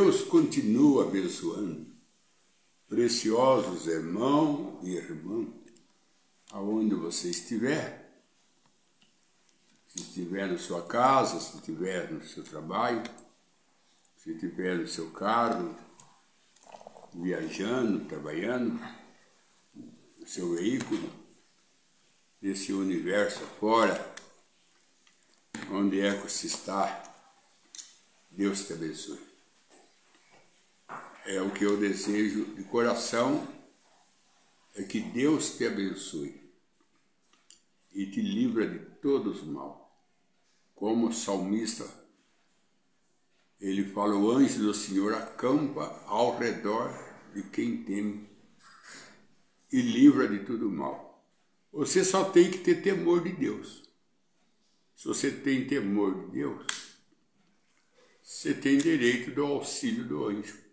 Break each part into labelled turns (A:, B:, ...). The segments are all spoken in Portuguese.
A: Deus continua abençoando preciosos irmãos e irmãs, aonde você estiver, se estiver na sua casa, se estiver no seu trabalho, se estiver no seu carro, viajando, trabalhando, no seu veículo, nesse universo fora, onde é que você está, Deus te abençoe. É o que eu desejo de coração, é que Deus te abençoe e te livra de todos os mal. Como o salmista, ele fala, o anjo do Senhor acampa ao redor de quem teme e livra de todo mal. Você só tem que ter temor de Deus. Se você tem temor de Deus, você tem direito do auxílio do anjo.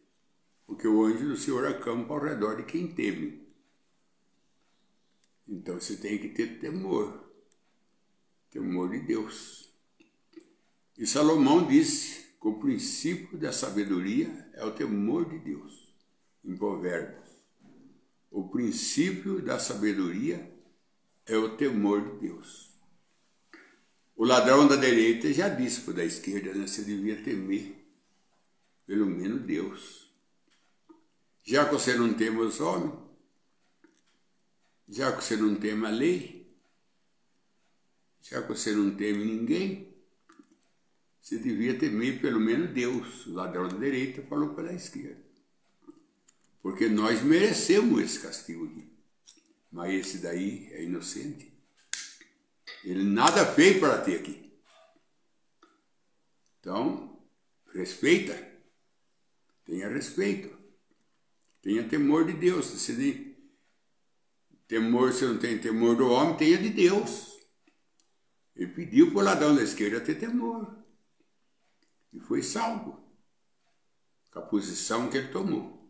A: Porque o anjo do Senhor acampa ao redor de quem teme. Então você tem que ter temor. Temor de Deus. E Salomão disse que o princípio da sabedoria é o temor de Deus. Em Provérbios. O princípio da sabedoria é o temor de Deus. O ladrão da direita já disse para o da esquerda, né? Você devia temer, pelo menos Deus. Já que você não teme os homens, já que você não teme a lei, já que você não teme ninguém, você devia temer pelo menos Deus. O ladrão da direita falou para a esquerda. Porque nós merecemos esse castigo aqui. Mas esse daí é inocente. Ele nada fez para ter aqui. Então, respeita. Tenha respeito. Tenha temor de Deus. Se você não tem temor do homem, tenha de Deus. Ele pediu para o ladrão da esquerda ter temor. E foi salvo. Com a posição que ele tomou.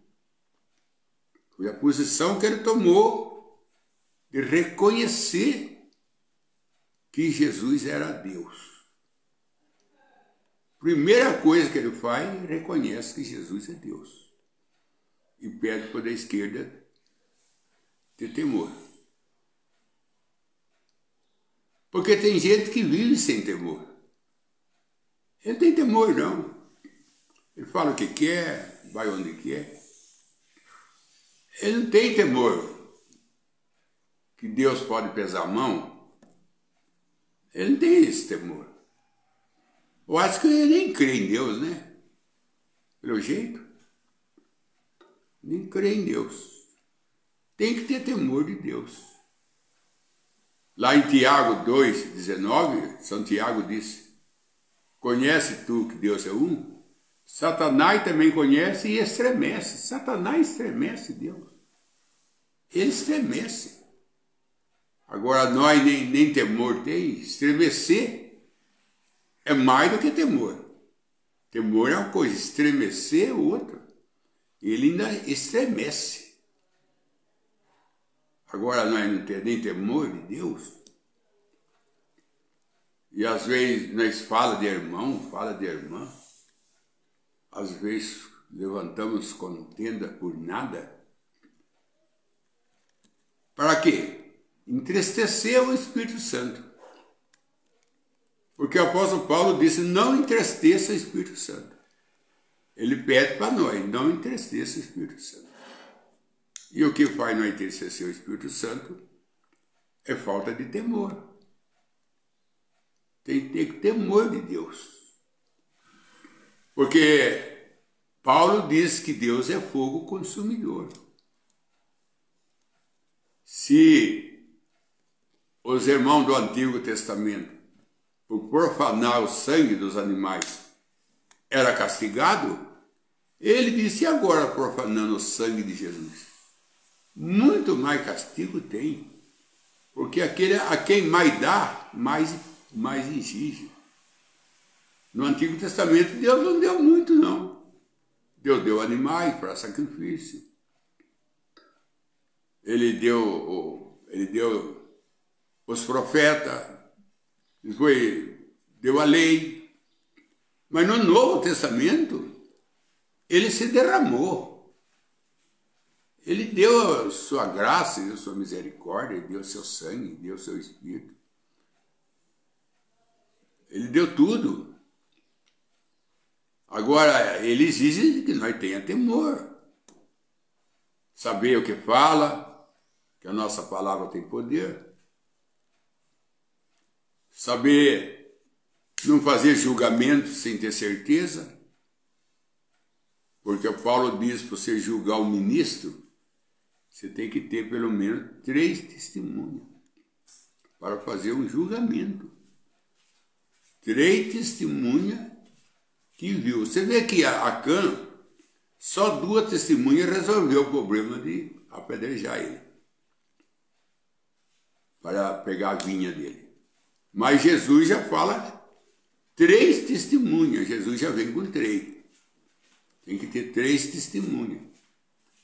A: Foi a posição que ele tomou de reconhecer que Jesus era Deus. Primeira coisa que ele faz, reconhece que Jesus é Deus. E pede para a esquerda ter temor. Porque tem gente que vive sem temor. Ele não tem temor, não. Ele fala o que quer, vai onde quer. Ele não tem temor que Deus pode pesar a mão. Ele não tem esse temor. Eu acho que ele nem crê em Deus, né? Pelo jeito. Nem crê em Deus. Tem que ter temor de Deus. Lá em Tiago 2,19, São Tiago disse, conhece tu que Deus é um? Satanás também conhece e estremece. Satanás estremece Deus. Ele estremece. Agora nós nem temor tem. Estremecer é mais do que temor. Temor é uma coisa, estremecer é outra. Ele ainda estremece. Agora nós não temos nem temor de Deus. E às vezes nós fala de irmão, fala de irmã. Às vezes levantamos contenda por nada. Para quê? Entristecer o Espírito Santo. Porque o apóstolo Paulo disse, não entristeça o Espírito Santo. Ele pede para nós, não entristeça o Espírito Santo. E o que faz não entristecer o Espírito Santo é falta de temor. Tem que ter temor de Deus. Porque Paulo diz que Deus é fogo consumidor. Se os irmãos do Antigo Testamento, por profanar o sangue dos animais, era castigado, ele disse, e agora profanando o sangue de Jesus? Muito mais castigo tem. Porque aquele a quem mais dá, mais exige. No Antigo Testamento, Deus não deu muito, não. Deus deu animais para sacrifício. Ele deu os profetas, deu a lei. Mas no Novo Testamento, ele se derramou. Ele deu a sua graça, deu a sua misericórdia, deu o seu sangue, deu o seu espírito. Ele deu tudo. Agora, ele exige que nós tenha temor. Saber o que fala, que a nossa palavra tem poder. Saber não fazer julgamento sem ter certeza. Porque o Paulo diz, para você julgar o ministro, você tem que ter pelo menos 3 testemunhas para fazer um julgamento. 3 testemunhas que viu. Você vê que Acã, só 2 testemunhas resolveu o problema de apedrejar ele, para pegar a vinha dele. Mas Jesus já fala 3 testemunhas, Jesus já vem com 3. Tem que ter 3 testemunhas.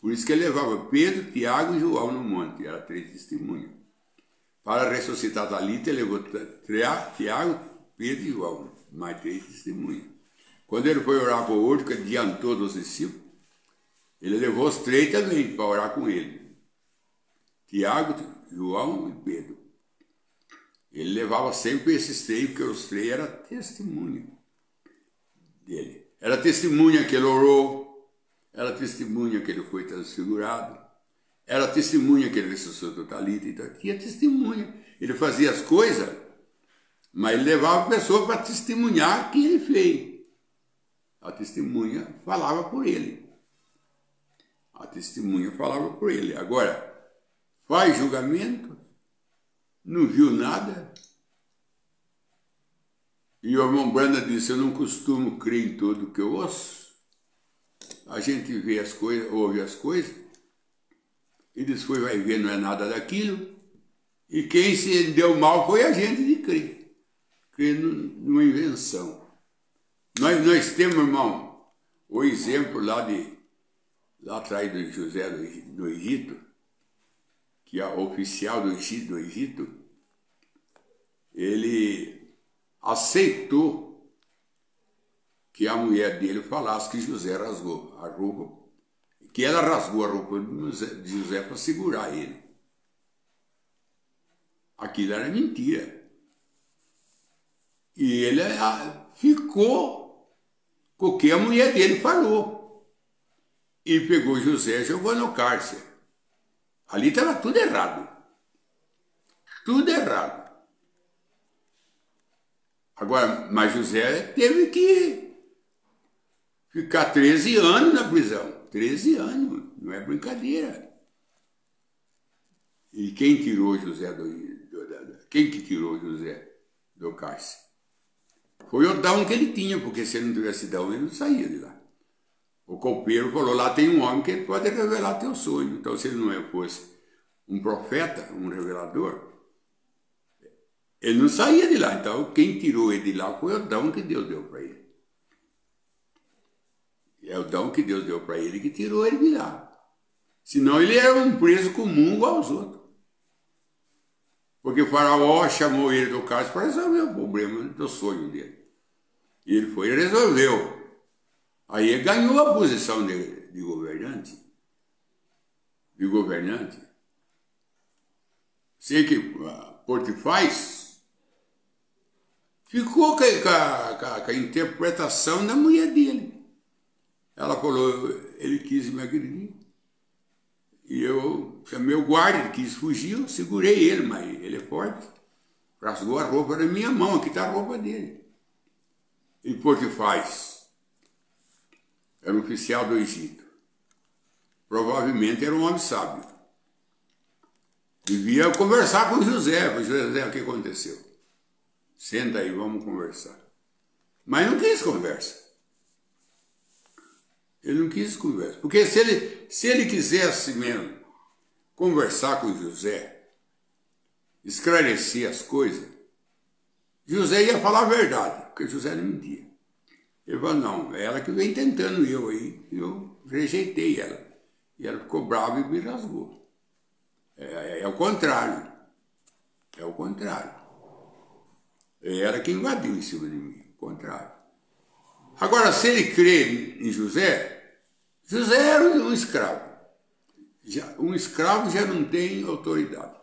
A: Por isso que ele levava Pedro, Tiago e João no monte, era 3 testemunhas. Para ressuscitar Talita, ele levou Tiago, Pedro e João, mais 3 testemunhas. Quando ele foi orar para o outro, que adiantou dos discípulos, ele levou os 3 também para orar com ele. Tiago, João e Pedro. Ele levava sempre esses 3, porque os 3 eram testemunha dele. Era testemunha que ele orou, era testemunha que ele foi transfigurado, era testemunha que ele ressuscitou Talita, então tinha testemunha. Ele fazia as coisas, mas ele levava a pessoa para testemunhar que ele fez. A testemunha falava por ele. A testemunha falava por ele. Agora, faz julgamento, não viu nada. E o irmão Branda disse, eu não costumo crer em tudo que eu ouço. A gente vê as coisas, ouve as coisas, e depois vai ver, não é nada daquilo. E quem se deu mal foi a gente de crer. Crer numa invenção. Nós temos, irmão, o exemplo lá atrás do José do Egito, que é o oficial do Egito, ele aceitou que a mulher dele falasse que José rasgou a roupa, que ela rasgou a roupa de José para segurar ele. Aquilo era mentira. E ele ficou com o que a mulher dele falou. E pegou José e jogou no cárcere. Ali estava tudo errado. Tudo errado. Agora, mas José teve que ficar 13 anos na prisão. 13 anos, não é brincadeira. E quem tirou José quem que tirou José do cárcere? Foi o dom que ele tinha, porque se ele não tivesse dom, ele não saía de lá. O copeiro falou, lá tem um homem que ele pode revelar teu sonho. Então, se ele não fosse um profeta, um revelador, ele não saía de lá. Então, quem tirou ele de lá foi o dom que Deus deu para ele. E é o dom que Deus deu para ele que tirou ele de lá. Senão ele era um preso comum igual aos outros. Porque o faraó chamou ele do cárcere para resolver o problema do sonho dele. E ele foi e resolveu. Aí ele ganhou a posição de governante. De governante. Sei que Potifaz ficou com a interpretação da mulher dele. Ela falou, ele quis me agredir. E eu chamei o guarda, ele quis fugir, eu segurei ele, mas ele é forte. Rasgou a roupa da minha mão, aqui está a roupa dele. E Potifaz era um oficial do Egito. Provavelmente era um homem sábio. Devia conversar com José. José, o que aconteceu? Senta aí, vamos conversar. Mas não quis conversa. Ele não quis conversa. Porque se ele quisesse mesmo conversar com José, esclarecer as coisas, José ia falar a verdade, porque José não mentia. Ele falou, não, é ela que vem tentando eu aí, eu rejeitei ela. E ela ficou brava e me rasgou. É o contrário. É o contrário. É ela que invadiu em cima de mim, o contrário. Agora, se ele crê em José, José era um escravo. Um escravo já não tem autoridade.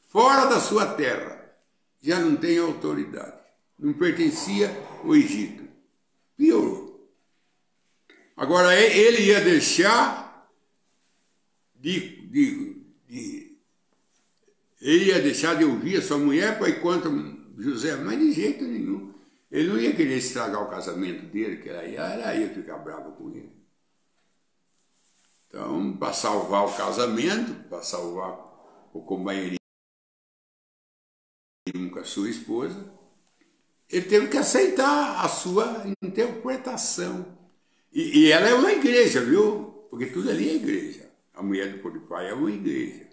A: Fora da sua terra, já não tem autoridade. Não pertencia ao Egito. Piorou. Agora, ele ia deixar ele ia deixar de ouvir a sua mulher para ir contra José, mas de jeito nenhum. Ele não ia querer estragar o casamento dele, que ela ia ficar brava com ele. Então, para salvar o casamento, para salvar o companheirismo com a sua esposa, ele teve que aceitar a sua interpretação. E ela é uma igreja, viu? Porque tudo ali é igreja. A mulher do Potifar é uma igreja.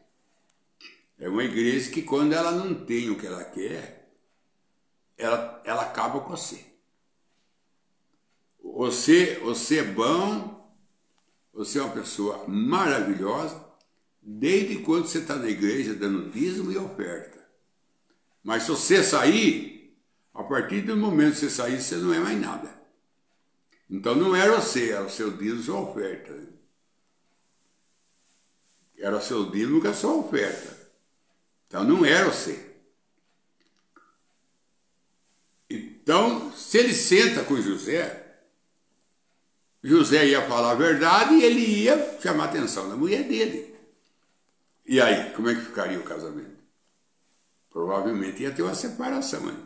A: É uma igreja que quando ela não tem o que ela quer, ela acaba com você. Você é bom, você é uma pessoa maravilhosa, desde quando você está na igreja dando dízimo e oferta. Mas se você sair, a partir do momento que você sair, você não é mais nada. Então não era você, era o seu dízimo e sua oferta. Era o seu dízimo com a sua oferta. Então não era você. Então, se ele senta com José, José ia falar a verdade e ele ia chamar a atenção da mulher dele. E aí, como é que ficaria o casamento? Provavelmente ia ter uma separação, né?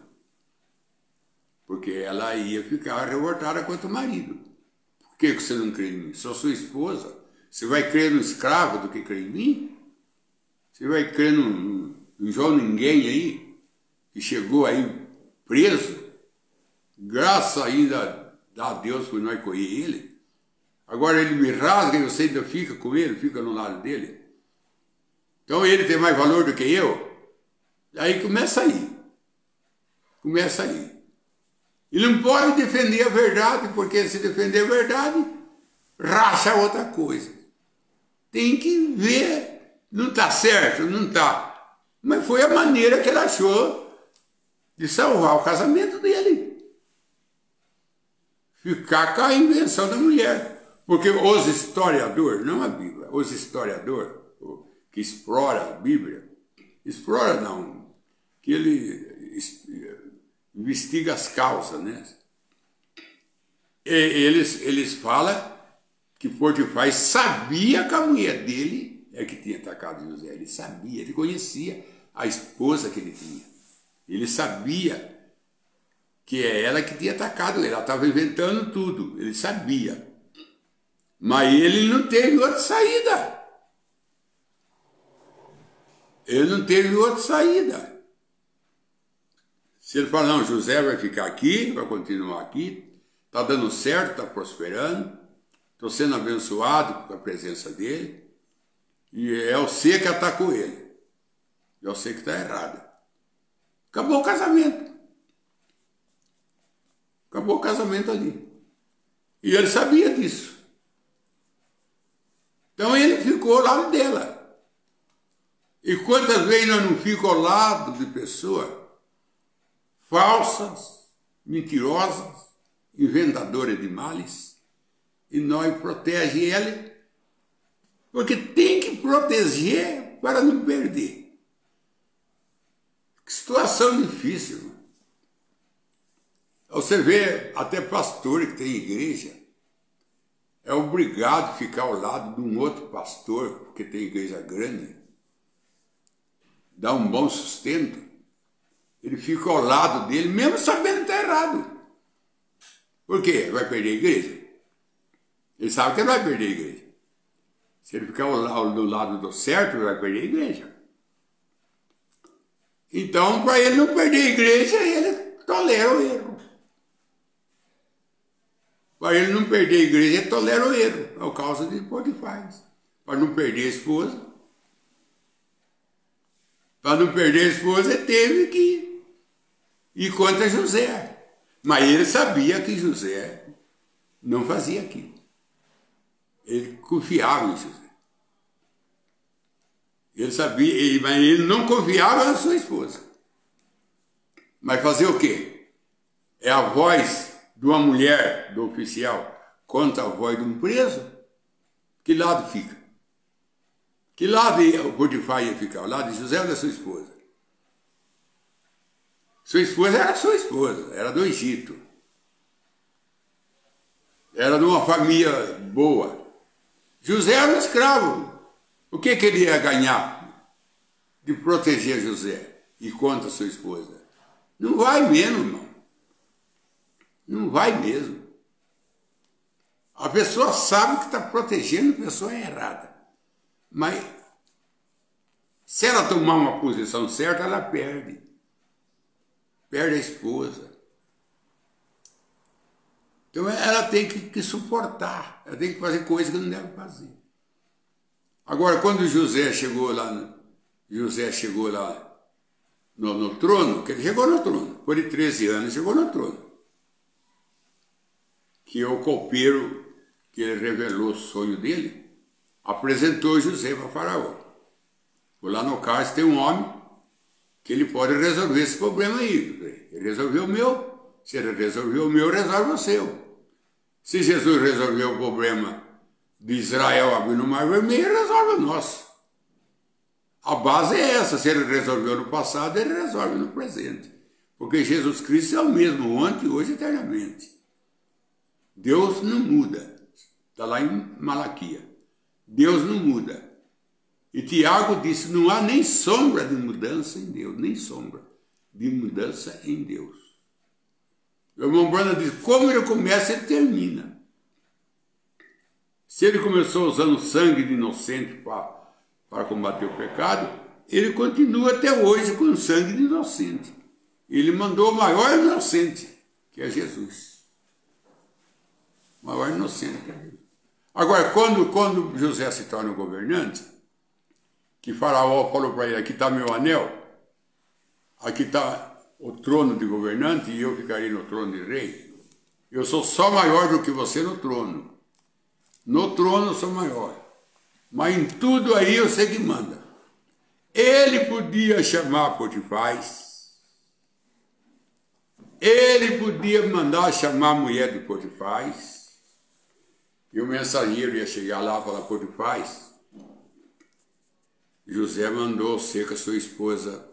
A: Porque ela ia ficar revoltada contra o marido. Por que você não crê em mim? Sou sua esposa. Você vai crer no escravo do que crê em mim? Você vai crer no João Ninguém aí, que chegou aí preso? Graças ainda a Deus por nós correr ele. Agora ele me rasga e você ainda fica com ele, fica no lado dele. Então ele tem mais valor do que eu? Aí começa aí. Começa aí. Ele não pode defender a verdade, porque se defender a verdade, racha outra coisa. Tem que ver. Não está certo? Não está. Mas foi a maneira que ele achou de salvar o casamento dele. Ficar com a invenção da mulher. Porque os historiadores, não a Bíblia, os historiadores que exploram a Bíblia, explora não, que ele investiga as causas, né? Eles falam que Potifar sabia que a mulher dele é que tinha atacado José. Ele sabia, ele conhecia a esposa que ele tinha. Ele sabia que é ela que tinha atacado ele. Ela estava inventando tudo, ele sabia. Mas ele não teve outra saída. Ele não teve outra saída. Se ele falar, não, José vai ficar aqui, vai continuar aqui, está dando certo, está prosperando, estou sendo abençoado com a presença dele, e é você que atacou ele. É você que está errado. Acabou o casamento. Acabou o casamento ali. E ele sabia disso. Então ele ficou ao lado dela. E quantas vezes nós não ficamos ao lado de pessoas falsas, mentirosas, inventadoras de males, e nós protege ele, porque tem que proteger para não perder. Que situação difícil, mano. Você vê até pastor que tem igreja, é obrigado a ficar ao lado de um outro pastor, porque tem igreja grande, dá um bom sustento. Ele fica ao lado dele, mesmo sabendo que está errado. Por quê? Vai perder a igreja? Ele sabe que ele vai perder a igreja. Se ele ficar do lado do certo, ele vai perder a igreja. Então, para ele não perder a igreja, ele tolera o erro. Para ele não perder a igreja, ele tolera o erro. É o causa de Potifar. Para não perder a esposa. Para não perder a esposa, ele teve que ir contra José. Mas ele sabia que José não fazia aquilo. Ele confiava em José. Ele sabia, mas ele não confiava na sua esposa. Mas fazer o quê? É a voz de uma mulher, do oficial, contra a voz de um preso? Que lado fica? Que lado o Potifar ia ficar? O lado de José ou da sua esposa? Sua esposa era sua esposa, era do Egito. Era de uma família boa. José era um escravo. O que ele ia ganhar de proteger José e contra sua esposa? Não vai mesmo, irmão. Não vai mesmo. A pessoa sabe que está protegendo a pessoa errada. Mas se ela tomar uma posição certa, ela perde. Perde a esposa. Então ela tem que suportar. Ela tem que fazer coisas que não deve fazer. Agora, quando José chegou lá no trono, que ele chegou no trono, por 13 anos, chegou no trono. Que o copeiro, que ele revelou o sonho dele, apresentou José para Faraó. Lá no caso tem um homem que ele pode resolver esse problema aí. Ele resolveu o meu. Se ele resolveu o meu, resolve o seu. Se Jesus resolveu o problema de Israel abrindo o Mar Vermelho, ele resolve o nosso. A base é essa. Se ele resolveu no passado, ele resolve no presente. Porque Jesus Cristo é o mesmo ontem, hoje e eternamente. Deus não muda. Está lá em Malaquias. Deus não muda. E Tiago disse, não há nem sombra de mudança em Deus. Nem sombra de mudança em Deus. O irmão Branham diz, como ele começa, ele termina. Se ele começou usando sangue de inocente para combater o pecado, ele continua até hoje com sangue de inocente. Ele mandou o maior inocente, que é Jesus. O maior inocente que é Jesus. Agora, quando José se torna governante, que Faraó falou para ele, aqui está meu anel, aqui está o trono de governante e eu ficarei no trono de rei. Eu sou só maior do que você no trono. No trono eu sou maior. Mas em tudo aí eu sei que manda. Ele podia chamar Potifar. Ele podia mandar chamar a mulher de Potifar. E o mensageiro ia chegar lá e falar, Potifar, José mandou você com a sua esposa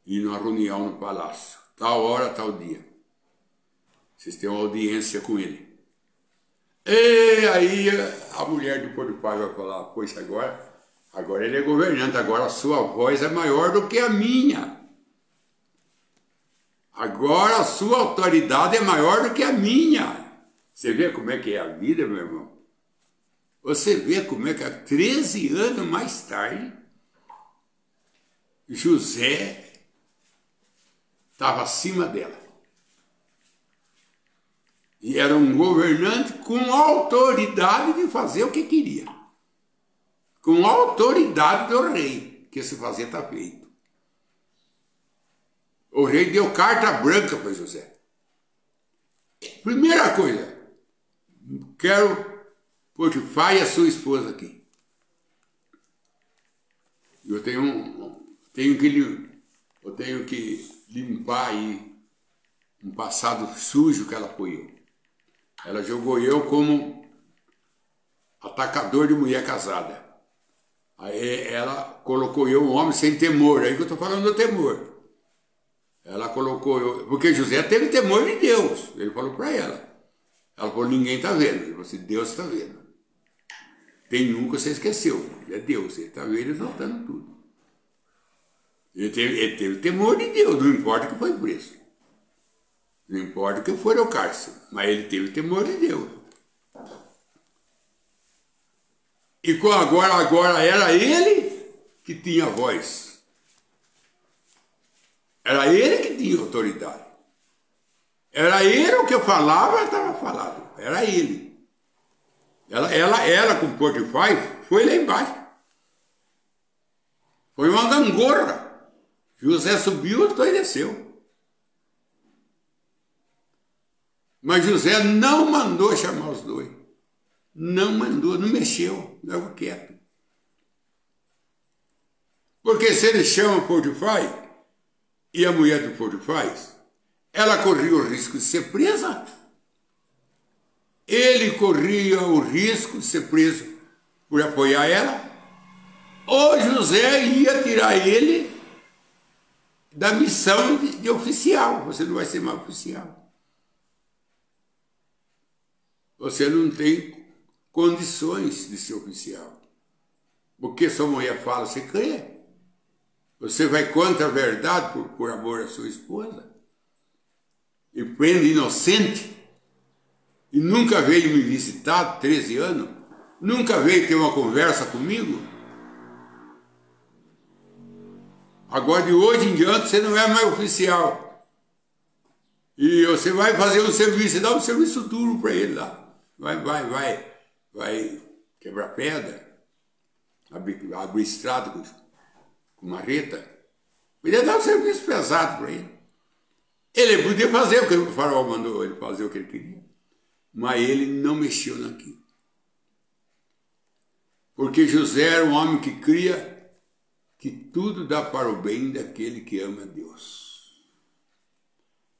A: ir numa reunião no palácio. Tal hora, tal dia. Vocês têm uma audiência com ele. E aí a mulher de Potifar vai falar, pois agora ele é governante, agora a sua voz é maior do que a minha. Agora a sua autoridade é maior do que a minha. Você vê como é que é a vida, meu irmão? Você vê como é que há 13 anos mais tarde, José estava acima dela. E era um governante com autoridade de fazer o que queria. Com autoridade do rei, que se fazer está feito. O rei deu carta branca para José. Primeira coisa, quero Potifar e a sua esposa aqui. Eu tenho que limpar aí um passado sujo que ela apoiou. Ela jogou eu como atacador de mulher casada. Aí ela colocou eu um homem sem temor. Aí que eu estou falando do temor. Ela colocou eu... Porque José teve temor de Deus. Ele falou para ela. Ela falou, ninguém está vendo. Ele falou assim, Deus está vendo. Tem um que você esqueceu. É Deus. Ele está vendo e soltando tudo. Ele teve temor de Deus. Não importa que foi preso. Não importa que for ao cárcere. Mas ele teve temor de Deus. E agora era ele que tinha voz. Era ele que tinha autoridade. Era ele o que eu falava, estava falado. Era ele. Ela com Potifar foi lá embaixo. Foi uma gangorra. José subiu e desceu. Mas José não mandou chamar os dois. Não mandou, não mexeu, ficou quieto. Porque se ele chama Potifar e a mulher do Potifar, ela corria o risco de ser presa. ele corria o risco de ser preso por apoiar ela, ou José ia tirar ele da missão de oficial. Você não vai ser mais oficial. Você não tem condições de ser oficial. Porque sua mulher fala, você crê? Você vai contra a verdade por amor à sua esposa? E prende inocente? E nunca veio me visitar, 13 anos? Nunca veio ter uma conversa comigo? Agora de hoje em diante você não é mais oficial. E você vai fazer um serviço, dá um serviço duro para ele lá. Vai quebrar pedra, abrir estrada com marreta. Podia dar um serviço pesado para ele. Ele podia fazer o que o faraó mandou ele fazer, o que ele queria. Mas ele não mexeu naquilo. Porque José era um homem que cria que tudo dá para o bem daquele que ama a Deus.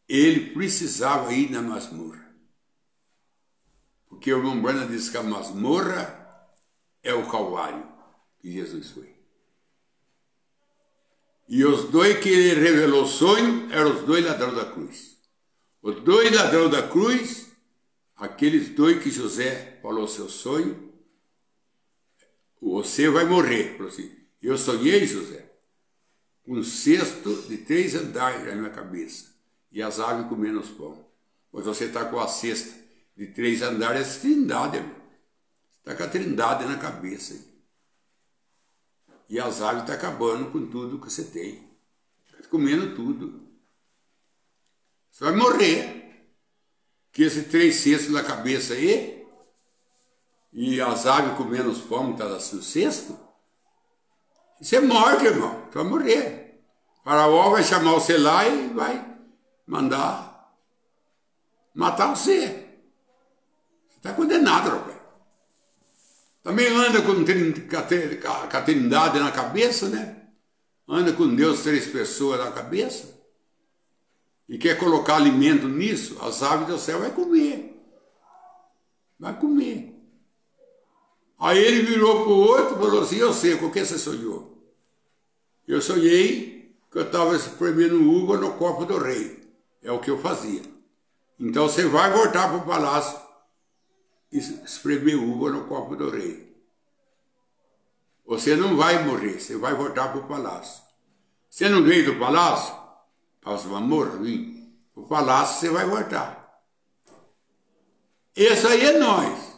A: Ele precisava ir na masmorra. Porque o irmão Branham disse que a masmorra é o Calvário que Jesus foi. E os dois que ele revelou o sonho eram os dois ladrões da cruz. Os dois ladrões da cruz, aqueles dois que José falou seu sonho, você vai morrer. Falou assim, eu sonhei, José, com um cesto de 3 andares na minha cabeça e as aves comendo os pão. Pois você está com a cesta de 3 andares, é trindade, irmão. Você está com a trindade na cabeça. E as aves estão acabando com tudo que você tem. Está comendo tudo. Você vai morrer. Que esses 3 cestos na cabeça aí, e as aves comendo os pão, está no cesto, você morre, irmão. Você vai morrer. O faraó vai chamar você lá e vai mandar matar você. Você está condenado, rapaz. Também anda com a trindade na cabeça, né? Anda com Deus 3 pessoas na cabeça. E quer colocar alimento nisso, as aves do céu vai comer. Vai comer. Aí ele virou para o outro e falou assim, eu sei, com o que você sonhou? Eu sonhei que eu estava espremendo uva no copo do rei. É o que eu fazia. Então você vai voltar para o palácio e espremer uva no copo do rei. Você não vai morrer, você vai voltar para o palácio. Você não veio do palácio? Para as masmorras, vim. O palácio você vai voltar. Esse aí é nós.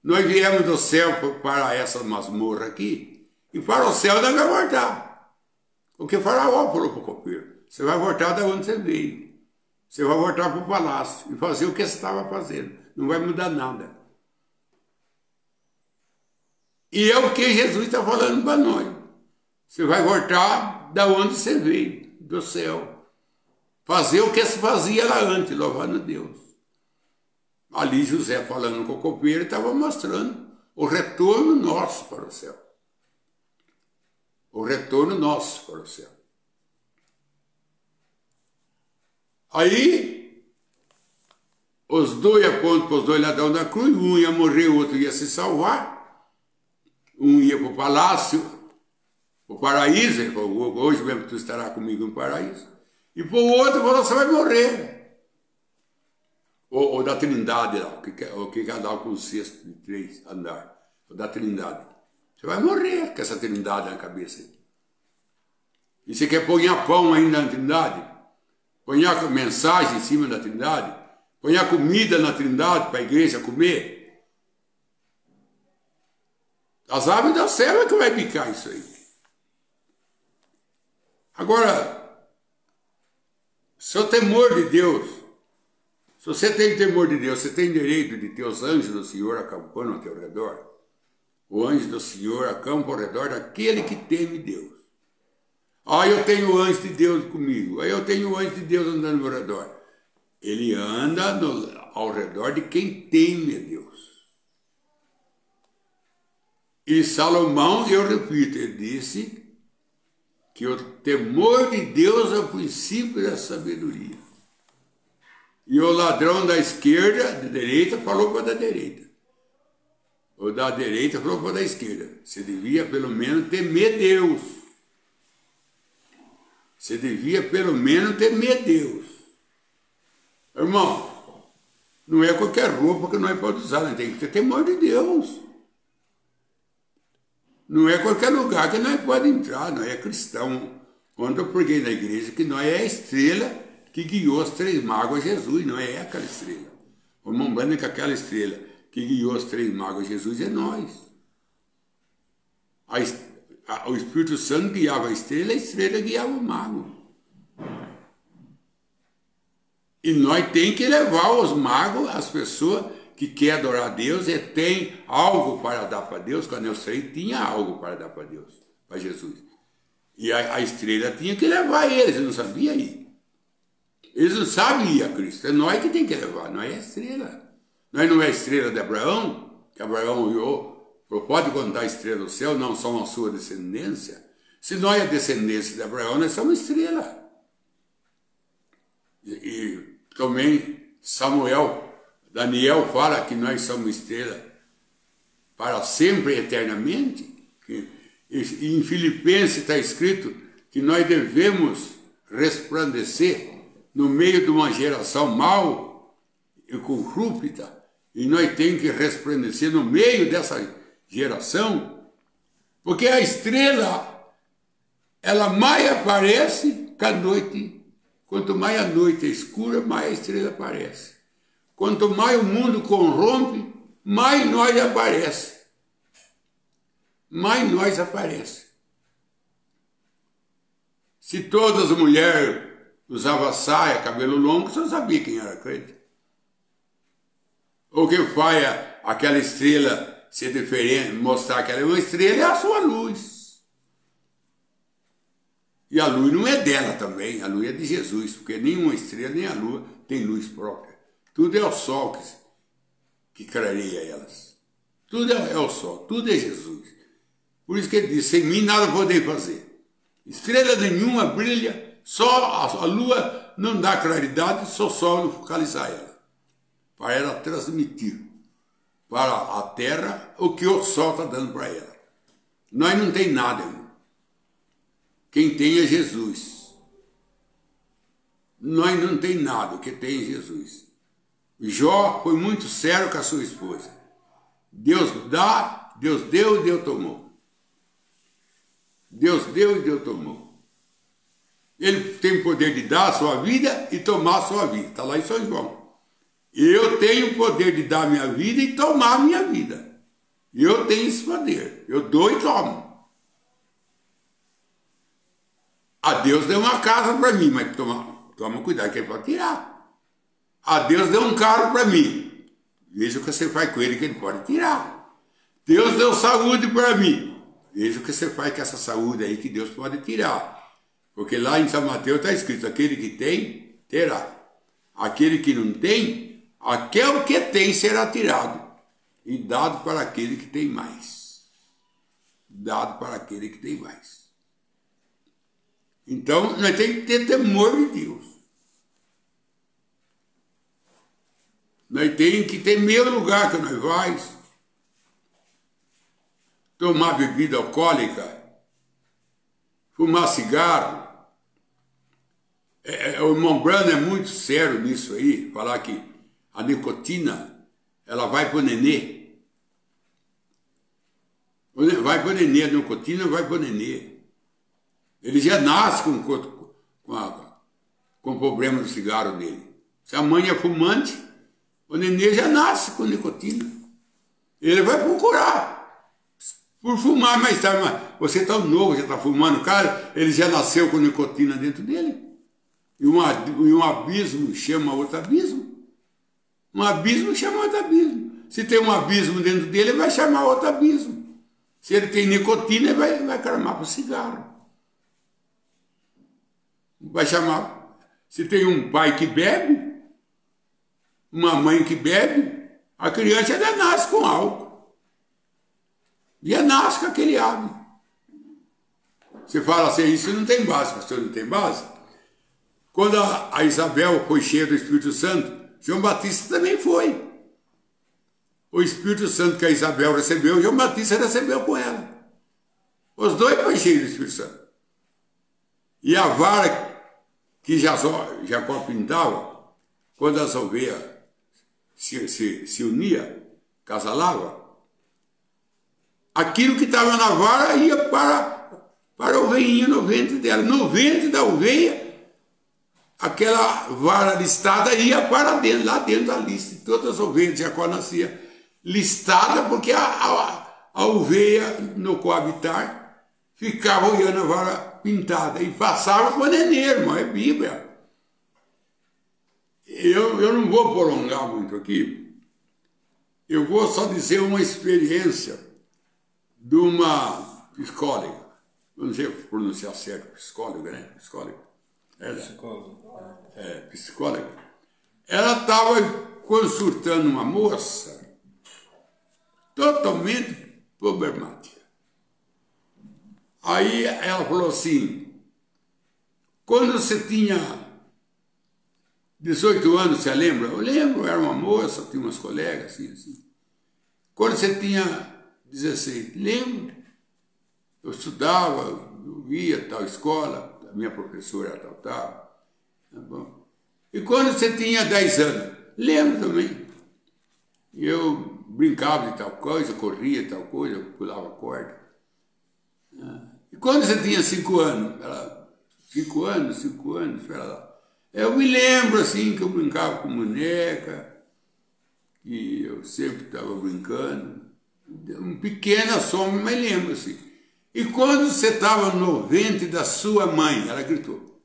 A: Nós viemos do céu para essa masmorra aqui, e para o céu nós vamos voltar. O que o faraó falou para o copeiro. Você vai voltar de onde você veio. Você vai voltar para o palácio e fazer o que você estava fazendo. Não vai mudar nada. E é o que Jesus está falando para nós. Você vai voltar da onde você veio, do céu. Fazer o que se fazia lá antes, louvando a Deus. Ali José falando com o copeiro estava mostrando o retorno nosso para o céu. O retorno nosso para o céu. Aí, os dois apontam para os dois ladrões da cruz, um ia morrer, o outro ia se salvar. Um ia para o palácio, para o paraíso, ele falou, hoje mesmo tu estará comigo no paraíso. E para o outro falou, você vai morrer. Ou da trindade lá, o que andava com o cesto de 3 andares. Ou da trindade. Você vai morrer com essa trindade na cabeça. E você quer pôr pão ainda na trindade? Põe mensagem em cima da trindade? Põe comida na trindade para a igreja comer? As aves do céu é que vai picar isso aí. Agora, seu temor de Deus, se você tem temor de Deus, você tem direito de ter os anjos do Senhor acampando ao teu redor. O anjo do Senhor acampa ao redor daquele que teme Deus. Ah, eu tenho o anjo de Deus comigo. Aí eu tenho o anjo de Deus andando ao meu redor. Ele anda ao redor de quem teme a Deus. E Salomão, eu repito, ele disse que o temor de Deus é o princípio da sabedoria. E o ladrão da esquerda, da direita, falou para a da direita. O da direita falou para a da esquerda. Você devia pelo menos temer Deus. Você devia pelo menos temer Deus. Irmão, não é qualquer roupa que nós podemos usar, nós temos que ter temor de Deus. Não é qualquer lugar que nós podemos entrar, nós é cristão. Quando eu preguei na igreja que nós é a estrela que guiou os 3 magos a Jesus, não é aquela estrela. O irmão Brando que aquela estrela que guiou os 3 magos a Jesus é nós. O Espírito Santo guiava a estrela guiava o mago. E nós temos que levar os magos, as pessoas que querem adorar a Deus e tem algo para dar para Deus. Quando eu saí, tinha algo para dar para Deus, para Jesus. E a estrela tinha que levar eles, não sabia ir. Eles não sabem ir a Cristo, é nós que tem que levar, não é a estrela. Nós não é a estrela de Abraão, que Abraão olhou, pode contar a estrela do céu, não são a sua descendência. Se nós é descendência de Abraão, nós somos estrela. E também Daniel fala que nós somos estrela para sempre e eternamente. E em Filipenses está escrito que nós devemos resplandecer no meio de uma geração mau e corrupta, e nós temos que resplandecer no meio dessa geração, porque a estrela, ela mais aparece que a noite. Quanto mais a noite é escura, mais a estrela aparece. Quanto mais o mundo corrompe, mais nós aparece. Mais nós aparece. Se todas as mulheres usavam saia, cabelo longo, você não sabia quem era crente. O que faz aquela estrela ser diferente, mostrar que ela é uma estrela, é a sua luz. E a luz não é dela também, a luz é de Jesus, porque nenhuma estrela, nem a lua tem luz própria. Tudo é o sol que clareia elas. Tudo é o sol, tudo é Jesus. Por isso que ele diz, sem mim nada podem fazer. Estrela nenhuma brilha, só a lua não dá claridade, só o sol não focalizar ela. Para ela transmitir para a terra o que o sol está dando para ela. Nós não tem nada, irmão. Quem tem é Jesus. Nós não tem nada, o que tem é Jesus. Jó foi muito sério com a sua esposa. Deus dá, Deus deu e Deus tomou. Deus deu e Deus tomou. Ele tem o poder de dar a sua vida e tomar a sua vida. Está lá em São João. Eu tenho o poder de dar a minha vida e tomar a minha vida. Eu tenho esse poder. Eu dou e tomo. A Deus deu uma casa para mim, mas toma cuidado que ele pode tirar. A Deus deu um carro para mim. Veja o que você faz com ele que ele pode tirar. Deus deu saúde para mim. Veja o que você faz com essa saúde aí que Deus pode tirar. Porque lá em São Mateus está escrito, aquele que tem, terá. Aquele que não tem, aquele que tem será tirado. E dado para aquele que tem mais. Dado para aquele que tem mais. Então, nós temos que ter temor de Deus. Nós temos que temer o lugar que nós vamos. Tomar bebida alcoólica. Fumar cigarro. O irmão Brando é muito sério nisso aí. Falar que a nicotina, ela vai para o nenê. Vai para o nenê, a nicotina vai para o nenê. Ele já nasce com problema do cigarro dele. Se a mãe é fumante, o nenê já nasce com nicotina. Ele vai procurar. Por fumar mais tarde. Mas você está novo, você está fumando, cara, ele já nasceu com nicotina dentro dele. E um abismo chama outro abismo. Um abismo chama outro abismo. Se tem um abismo dentro dele, ele vai chamar outro abismo. Se ele tem nicotina, ele vai clamar para o cigarro. Vai chamar. Se tem um pai que bebe, uma mãe que bebe, a criança já nasce com álcool. Já nasce com aquele hábito. Você fala assim, isso não tem base, pastor, não tem base? Quando a Isabel foi cheia do Espírito Santo, João Batista também foi. O Espírito Santo que a Isabel recebeu, João Batista recebeu com ela. Os dois foram cheios do Espírito Santo. E a vara que Jacó pintava, quando as ovelhas se uniam, casalava, aquilo que estava na vara ia para o reinho no ventre dela. No ventre da ovelha, aquela vara listada ia para dentro, lá dentro da lista. E todas as ovelhas de Jacó nasciam listadas, porque a ovelha, no coabitar, ficava olhando a vara pintada e passava para o neném, irmão, é Bíblia. Eu não vou prolongar muito aqui, eu vou só dizer uma experiência de uma psicóloga, eu não sei pronunciar certo, psicóloga, né? Psicóloga. Psicóloga. Ela estava consultando uma moça totalmente problemática. Aí ela falou assim, quando você tinha 18 anos, você lembra? Eu lembro, era uma moça, tinha umas colegas, assim. Quando você tinha 16, lembro. Eu estudava, eu via tal escola, a minha professora era tal. Tá bom? E quando você tinha 10 anos, lembro também. Eu brincava de tal coisa, corria tal coisa, pulava corda. E quando você tinha 5 anos, ela, 5 anos, espera lá. Eu me lembro assim que eu brincava com boneca, e eu sempre estava brincando. Um pequena sombra, mas lembro assim. E quando você estava no ventre da sua mãe, ela gritou.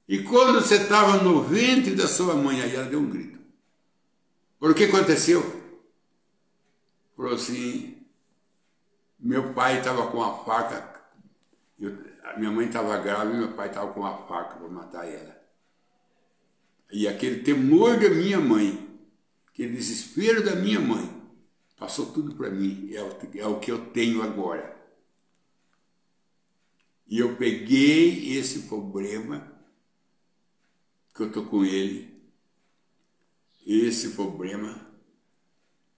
A: E quando você estava no ventre da sua mãe, aí ela deu um grito. Por que aconteceu? Falou assim, meu pai estava com a faca, a minha mãe estava grávida e meu pai estava com a faca para matar ela. E aquele temor da minha mãe, aquele desespero da minha mãe, passou tudo para mim, é o que eu tenho agora. E eu peguei esse problema, que eu estou com ele, esse problema,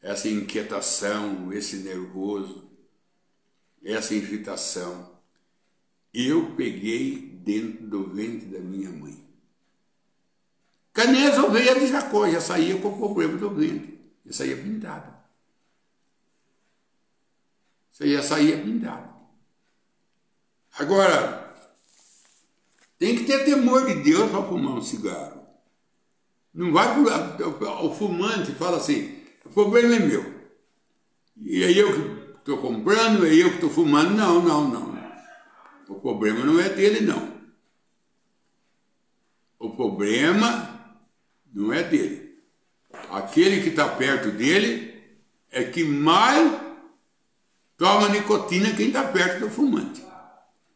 A: essa inquietação, esse nervoso, essa irritação, eu peguei dentro do ventre da minha mãe. Cadê as ovelhas de Jacó? Já saía com o problema do ventre, já saía pintado. Você já saía pintado. Agora, tem que ter temor de Deus para fumar um cigarro. Não vai o fumante fala assim, o problema é meu. E é eu que estou comprando, é eu que estou fumando. Não. O problema não é dele, não. O problema não é dele. Aquele que está perto dele é que mais toma nicotina quem está perto do fumante.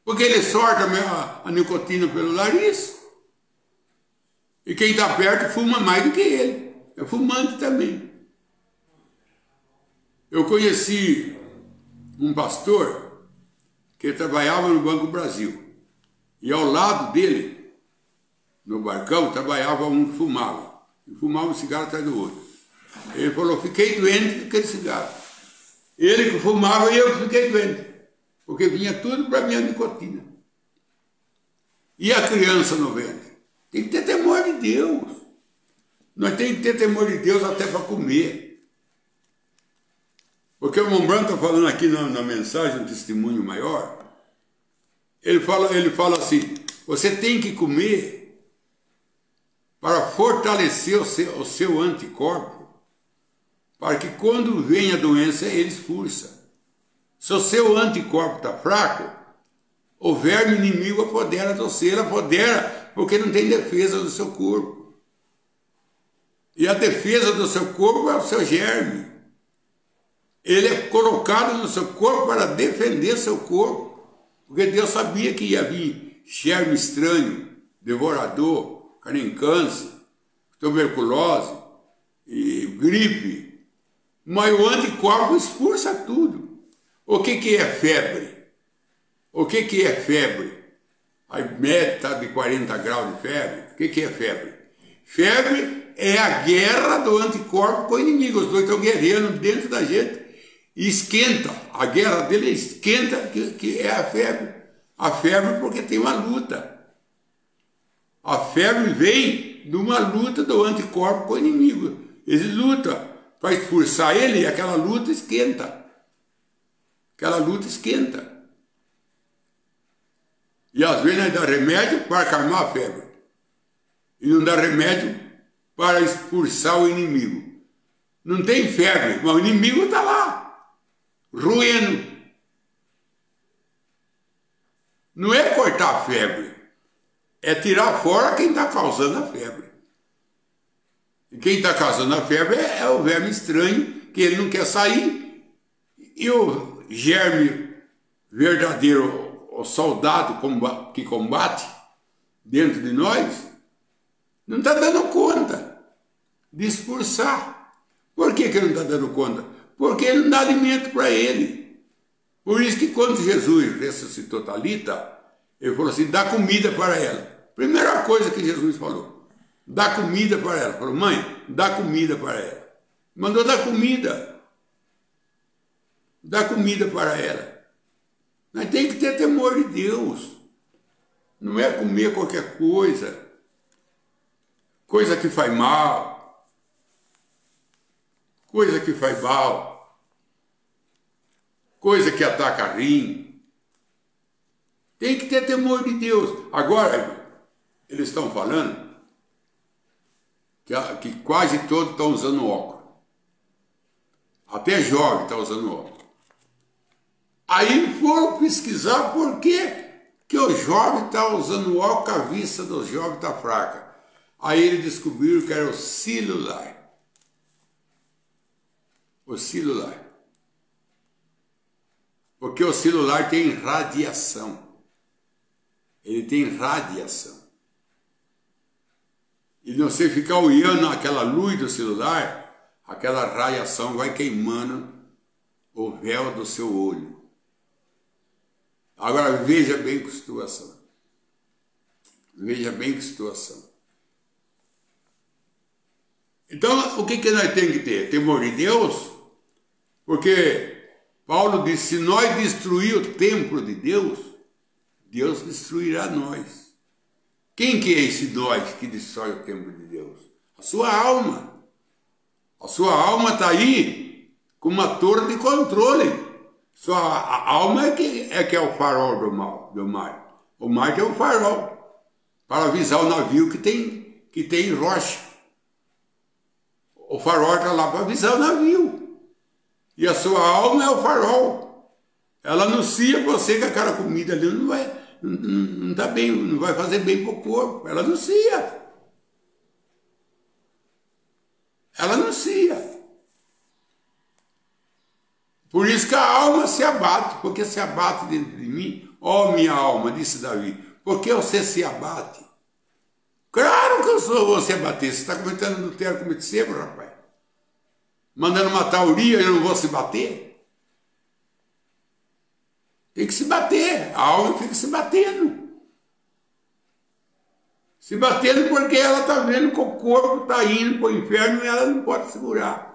A: Porque ele sorta a nicotina pelo nariz. E quem está perto fuma mais do que ele. É fumante também. Eu conheci um pastor que trabalhava no Banco Brasil. E ao lado dele, no barcão, trabalhava um que fumava. E fumava um cigarro atrás do outro. Ele falou, fiquei doente com aquele cigarro. Ele que fumava e eu que fiquei doente. Porque vinha tudo para minha nicotina. E a criança no ventre? Tem que ter temor de Deus. Nós temos que ter temor de Deus até para comer. Porque o irmão Branco está falando aqui na mensagem, um testemunho maior. Ele fala assim, você tem que comer para fortalecer o seu anticorpo, para que quando vem a doença, ele expulsa. Se o seu anticorpo está fraco, o verme inimigo apodera de você, ele apodera porque não tem defesa do seu corpo. E a defesa do seu corpo é o seu germe. Ele é colocado no seu corpo para defender seu corpo. Porque Deus sabia que ia vir germe estranho, devorador, câncer, tuberculose, e gripe. Mas o anticorpo expulsa tudo. O que é febre? O que é febre? A média está de 40 graus de febre. O que é febre? Febre é a guerra do anticorpo com o inimigo. Os dois estão guerreando dentro da gente e esquenta. A guerra dele esquenta, que é a febre. A febre porque tem uma luta. A febre vem de uma luta do anticorpo com o inimigo. Ele luta para expulsar ele e aquela luta esquenta. Aquela luta esquenta. E às vezes nós dá remédio para acalmar a febre. E não dá remédio para expulsar o inimigo. Não tem febre, mas o inimigo está lá, roendo. Não é cortar a febre, é tirar fora quem está causando a febre. E quem está causando a febre é o verme estranho, que ele não quer sair. E o germe verdadeiro, o soldado que combate dentro de nós, não está dando conta de expulsar. Por que não está dando conta? Porque ele não dá alimento para ele. Por isso que quando Jesus ressuscitou Talita, ele falou assim, dá comida para ela. Primeira coisa que Jesus falou, dá comida para ela. Falou, mãe, dá comida para ela. Mandou dar comida. Dá comida para ela. Nós temos que ter temor de Deus. Não é comer qualquer coisa. Coisa que faz mal. Coisa que faz mal. Coisa que ataca rim. Tem que ter temor de Deus. Agora, eles estão falando que quase todos estão usando óculos. Até jovem está usando óculos. Aí foram pesquisar por que o jovem está usando óculos, a vista do jovem está fraca. Aí eles descobriram que era o celular. O celular. Porque o celular tem radiação. Ele tem radiação. E você ficar olhando aquela luz do celular, aquela radiação vai queimando o véu do seu olho. Agora veja bem que situação. Veja bem que situação. Então, o que nós temos que ter? Temor de Deus? Porque Paulo disse, se nós destruir o templo de Deus, Deus destruirá nós. Quem que é esse nós que destrói o templo de Deus? A sua alma. A sua alma está aí com uma torre de controle. A alma é que é o farol do mar. O mar que é o farol para avisar o navio que tem rocha. O farol está lá para avisar o navio. E a sua alma é o farol. Ela anuncia você que aquela comida ali não tá bem, não vai fazer bem para o corpo. Ela anuncia. Ela anuncia. Por isso que a alma se abate, porque se abate dentro de mim. Ó minha alma, disse Davi, por que você se abate? Claro que eu sou você abater. Você está cometendo adultério como de sempre, rapaz. Mandando matar Urias, eu não vou se bater. Tem que se bater. A alma fica se batendo. Se batendo porque ela está vendo que o corpo está indo para o inferno e ela não pode segurar.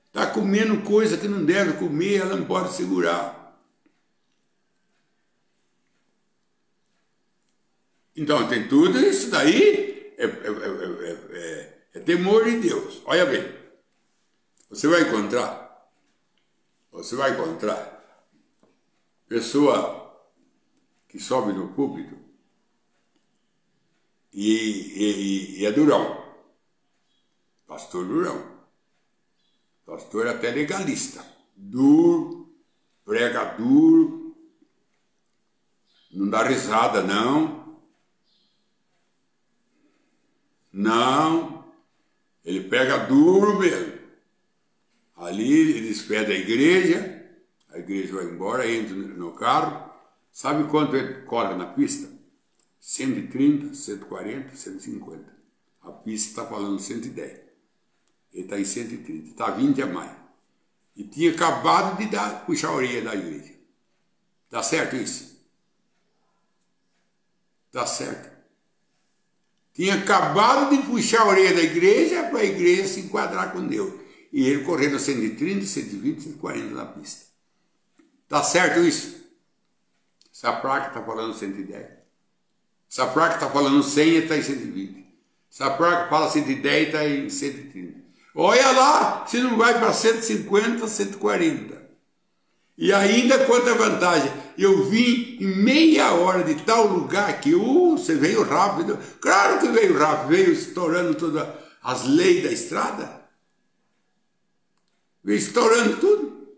A: Está comendo coisa que não deve comer, ela não pode segurar. Então tem tudo isso daí, é temor de Deus. Olha bem, você vai encontrar pessoa que sobe no púlpito e é durão, pastor durão, pastor até legalista, duro, prega duro, não dá risada não, ele pega duro mesmo. Ali ele despede a igreja vai embora, entra no carro. Sabe quanto ele corre na pista? 130, 140, 150. A pista está falando 110. Ele está em 130, está 20 a mais. E tinha acabado de puxar a orelha da igreja. Tá certo isso? Tá certo. tinha acabado de puxar a orelha da igreja para a igreja se enquadrar com Deus. E ele correndo 130, 120, 140 na pista. Tá certo isso? Essa placa está falando 110. Essa placa está falando 100 e está em 120. Essa placa fala 110 e está em 130. Olha lá se não vai para 150, 140. E ainda quanta vantagem. Eu vim em meia hora de tal lugar que você veio rápido. Claro que veio rápido, veio estourando todas as leis da estrada. Veio estourando tudo.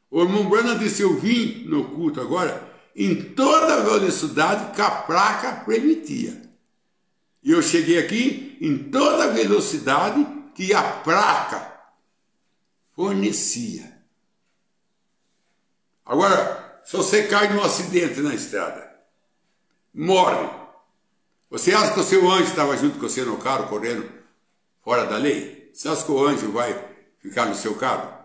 A: O irmão Branham disse, eu vim no culto agora em toda a velocidade que a placa permitia. E eu cheguei aqui em toda a velocidade que a placa fornecia. Agora, se você cai num acidente na estrada, morre. Você acha que o seu anjo estava junto com você no carro, correndo fora da lei? Você acha que o anjo vai ficar no seu carro?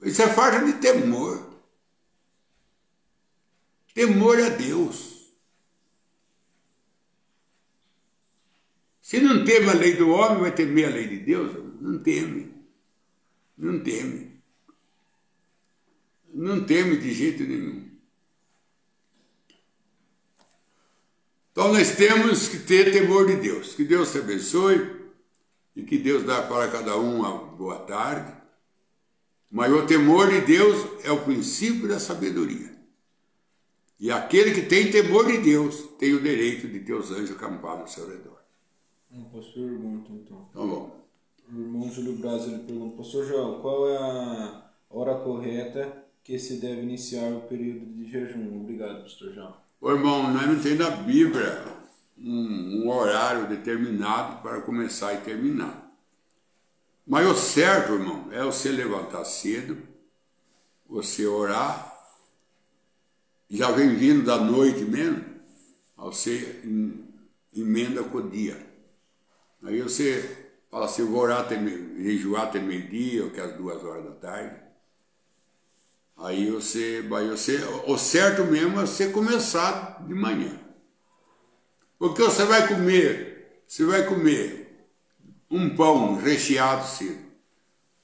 A: Isso é falta de temor. Temor a Deus. Se não teme a lei do homem, vai temer a lei de Deus? Não teme. Não teme. Não teme de jeito nenhum. Então nós temos que ter temor de Deus. Que Deus te abençoe e que Deus dá para cada um uma boa tarde. Mas o temor de Deus é o princípio da sabedoria. E aquele que tem temor de Deus tem o direito de ter os anjos acampados ao seu redor.
B: Pastor pergunta então.
A: Tá bom.
B: O irmão Júlio Braz ele pergunta, Pastor João, qual é a hora correta que se deve iniciar o período de jejum? Obrigado, Pastor João.
A: Ô irmão, nós não temos na Bíblia um horário determinado para começar e terminar. Mas o certo, irmão, é você levantar cedo, você orar, já vem vindo da noite mesmo, você emenda com o dia. Aí você fala assim, eu vou orar, jejuar até meio-dia, ou que às 2 horas da tarde. Aí o certo mesmo é você começar de manhã. Porque você vai comer um pão recheado cedo,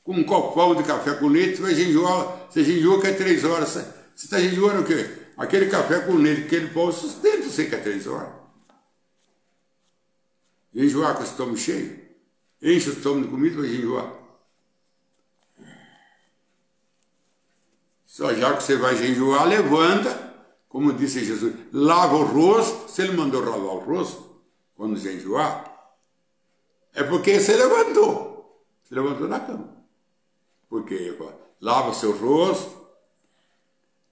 A: com um copão de café com leite, você jejua que é 3 horas. Você está jejuando o quê? Aquele café com leite, aquele pão sustenta você que é 3 horas. Jejuar com o estômago cheio, enche o estômago de comida para jejuar. Só já que você vai jejuar, levanta, como disse Jesus, lava o rosto. Se ele mandou lavar o rosto, quando jejuar, é porque você levantou da cama. Porque lava o seu rosto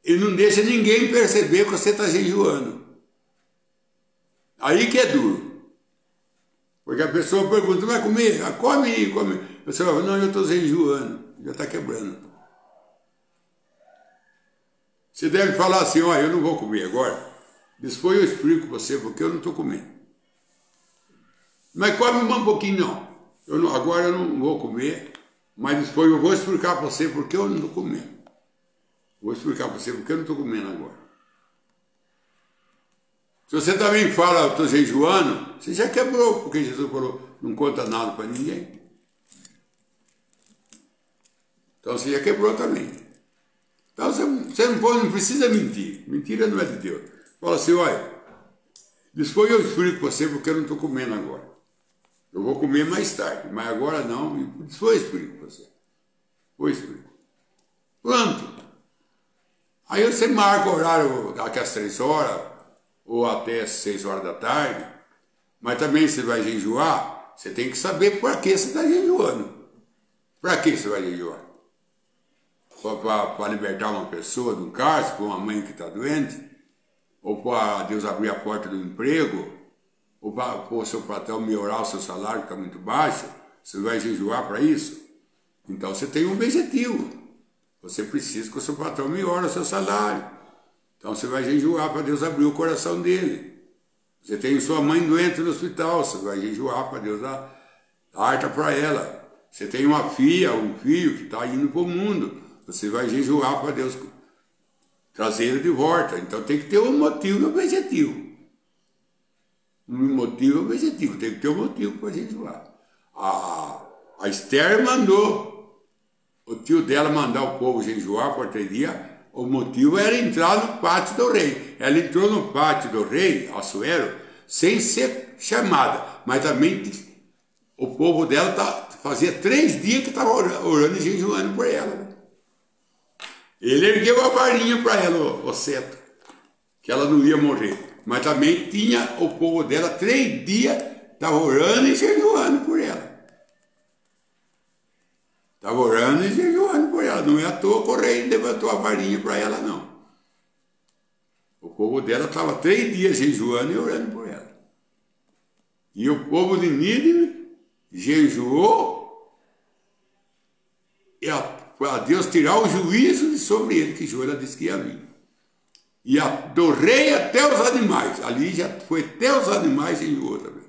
A: e não deixa ninguém perceber que você está jejuando. Aí que é duro. Porque a pessoa pergunta, vai comer? Ah, come aí, come. Você fala, não, eu estou jejuando, já está quebrando. Você deve falar assim, olha, eu não vou comer agora. Depois eu explico para você porque eu não estou comendo. Mas come um pouquinho, não. Agora eu não vou comer, mas depois eu vou explicar para você porque eu não estou comendo. Vou explicar para você porque eu não estou comendo agora. Se você também fala, eu estou jejuando, você já quebrou, porque Jesus falou, não conta nada para ninguém. Então você já quebrou também. Então você não precisa mentir. Mentira não é de Deus. Fala assim, olha, depois eu explico para você porque eu não estou comendo agora. Eu vou comer mais tarde, mas agora não, e depois eu explico para você. Depois eu explico. Pronto. Aí você marca o horário até às 3 horas, ou até às 6 horas da tarde, mas também você vai jejuar, você tem que saber para que você está jejuando. Para que você vai jejuar? Para libertar uma pessoa de um cárcere, para uma mãe que está doente, ou para Deus abrir a porta do emprego, ou para o seu patrão melhorar o seu salário que está muito baixo, você vai jejuar para isso? Então você tem um objetivo. Você precisa que o seu patrão melhore o seu salário. Então você vai jejuar para Deus abrir o coração dele. Você tem sua mãe doente no hospital, você vai jejuar para Deus dar harta para ela. Você tem uma filha, um filho que está indo para o mundo, você vai jejuar para Deus trazer ele de volta. Então tem que ter um motivo e um objetivo. me motiva o objetivo, tem que ter um motivo para jejuar. A Esther mandou o tio dela mandar o povo jejuar por 3 dias, o motivo era entrar no pátio do rei. Ela entrou no pátio do rei, Assuero, sem ser chamada, mas também o povo dela fazia 3 dias que estava orando e jejuando por ela. Ele ergueu a varinha para ela, o cetro, que ela não ia morrer. Mas também tinha o povo dela 3 dias, estava orando e jejuando por ela. Estava orando e jejuando por ela. Não é à toa que o rei levantou a varinha para ela, não. O povo dela estava 3 dias jejuando e orando por ela. E o povo de Nínive jejuou para Deus tirar o juízo sobre ele, que Joana disse que ia vir. E do rei até os animais. Ali já foi até os animais jejuou também.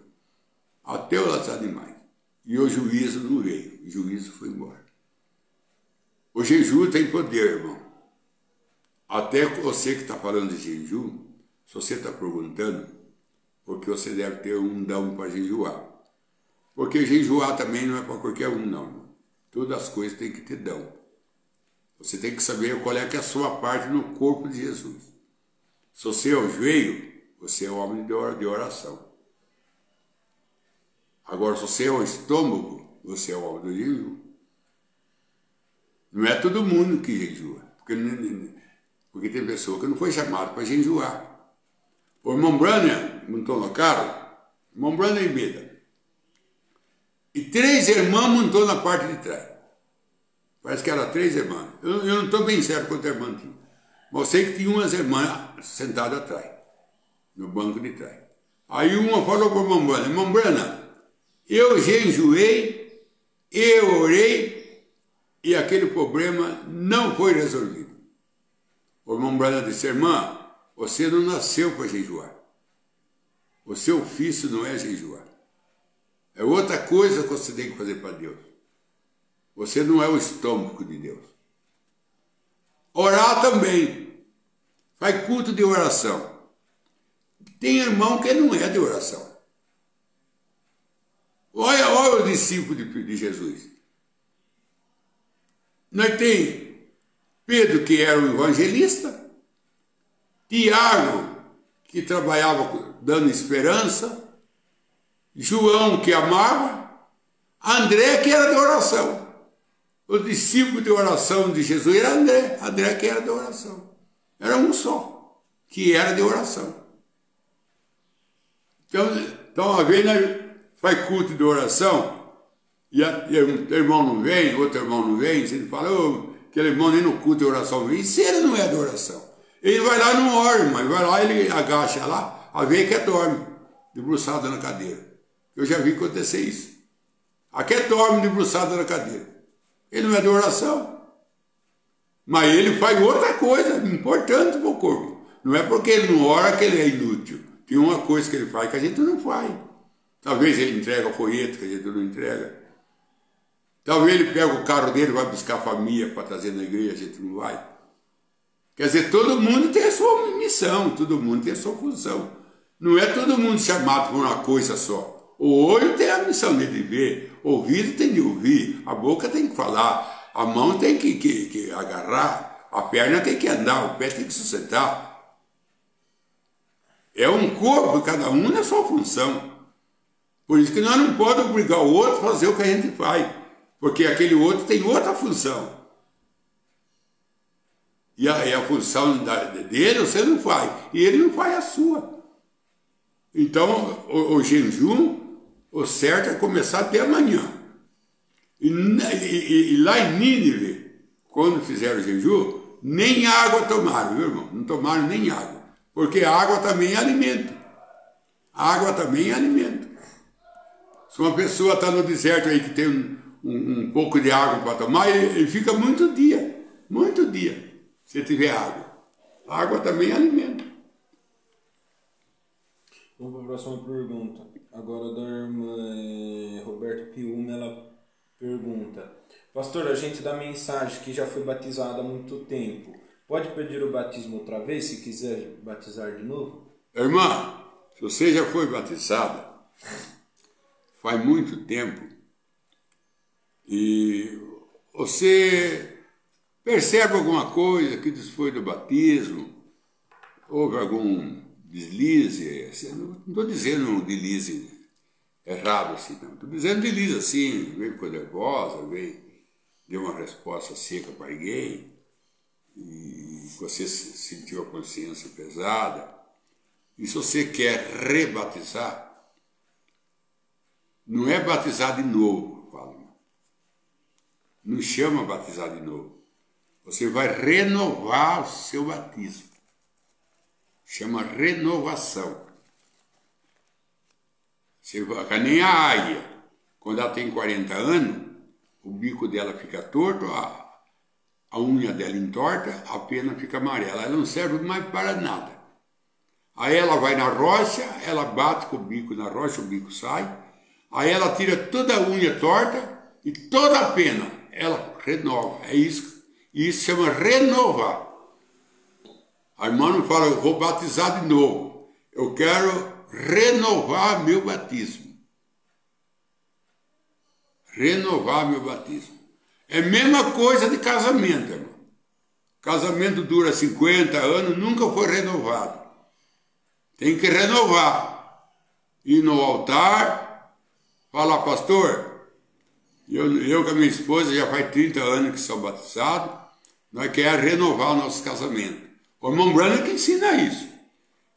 A: Até os animais. E o juízo não veio. O juízo foi embora. O jejum tem poder, irmão. Até você que está falando de jejum, se você está perguntando, porque você deve ter um dom para jejuar. Porque jejuar também não é para qualquer um, não. Todas as coisas têm que ter dom. Você tem que saber qual é que é a sua parte no corpo de Jesus. Se você é o joelho, você é o homem de oração. Agora, se você é o estômago, você é o homem do jejum. Não é todo mundo que jejua. Porque tem pessoa que não foi chamada para jejuar. O irmão Branham, montou no carro, irmão Branham e Beda. E 3 irmãs montou na parte de trás. Parece que eram 3 irmãs. Eu não estou bem certo quanto irmã tinha. Mas eu sei que tinha umas irmãs sentadas atrás, no banco de trás. Aí uma falou para o irmão Branham, eu jejuei, eu orei, e aquele problema não foi resolvido. O irmão Branham disse, irmã, você não nasceu para jejuar. O seu ofício não é jejuar. É outra coisa que você tem que fazer para Deus. Você não é o estômago de Deus. Orar também. Faz culto de oração. Tem irmão que não é de oração. Olha o discípulo de Jesus. Nós temos Pedro, que era um evangelista, Tiago, que trabalhava dando esperança, João, que amava, André, que era de oração. O discípulo de oração de Jesus era André que era de oração. Era um só, que era de oração. Então uma vez nós faz culto de oração, e o irmão não vem, outro irmão não vem, você fala, aquele irmão nem no culto de oração vem, e se ele não é de oração? Ele vai lá e não ora, mas vai lá, ele agacha lá, a ver que dorme, debruçado na cadeira. Eu já vi acontecer isso. Aqui dorme debruçado na cadeira. Ele não é de oração. Mas ele faz outra coisa importante para o corpo. Não é porque ele não ora que ele é inútil. Tem uma coisa que ele faz que a gente não faz. Talvez ele entregue o folheto que a gente não entrega. Talvez ele pega o carro dele e vai buscar a família para trazer na igreja, a gente não vai. Quer dizer, todo mundo tem a sua missão, todo mundo tem a sua função. Não é todo mundo chamado por uma coisa só. O olho tem a missão de ver, o ouvido tem de ouvir, a boca tem que falar, a mão tem que agarrar, a perna tem que andar, o pé tem que sustentar. É um corpo, cada um na sua função. Por isso que nós não podemos obrigar o outro a fazer o que a gente faz, porque aquele outro tem outra função. E a função dele você não faz, e ele não faz a sua. Então, o jejum, o certo é começar até amanhã. E lá em Nínive, quando fizeram o jejum, nem água tomaram, viu, irmão? Não tomaram nem água. Porque a água também é alimento. A água também é alimento. Se uma pessoa está no deserto aí que tem um pouco de água para tomar, ele fica muito dia, se tiver água. A água também é alimento.
B: Vamos para a próxima pergunta. Agora da irmã Roberta Piuma, ela pergunta: pastor, a gente dá mensagem que já foi batizado há muito tempo. Pode pedir o batismo outra vez se quiser batizar de novo?
A: Irmã, Se você já foi batizado faz muito tempo e você percebe alguma coisa que depois do batismo houve algum deslize, assim, não estou dizendo um deslize errado assim, não. Estou dizendo deslize assim, veio ficou nervosa, deu uma resposta seca para alguém e você sentiu a consciência pesada. E se você quer rebatizar, não é batizar de novo, fala. Não chama batizar de novo. Você vai renovar o seu batismo. Chama renovação. Você vai, que nem a águia. Quando ela tem 40 anos, o bico dela fica torto, a unha dela entorta, a pena fica amarela. Ela não serve mais para nada. Aí ela vai na rocha, ela bate com o bico na rocha, o bico sai. Aí ela tira toda a unha torta e toda a pena. Ela renova. É isso. Isso chama renovar. A irmã não fala, eu vou batizar de novo. Eu quero renovar meu batismo. Renovar meu batismo. É a mesma coisa de casamento, irmão. Casamento dura 50 anos, nunca foi renovado. Tem que renovar. Ir no altar, falar, pastor, eu com a minha esposa já faz 30 anos que sou batizado, nós queremos renovar o nosso casamento. O irmão Branham que ensina isso.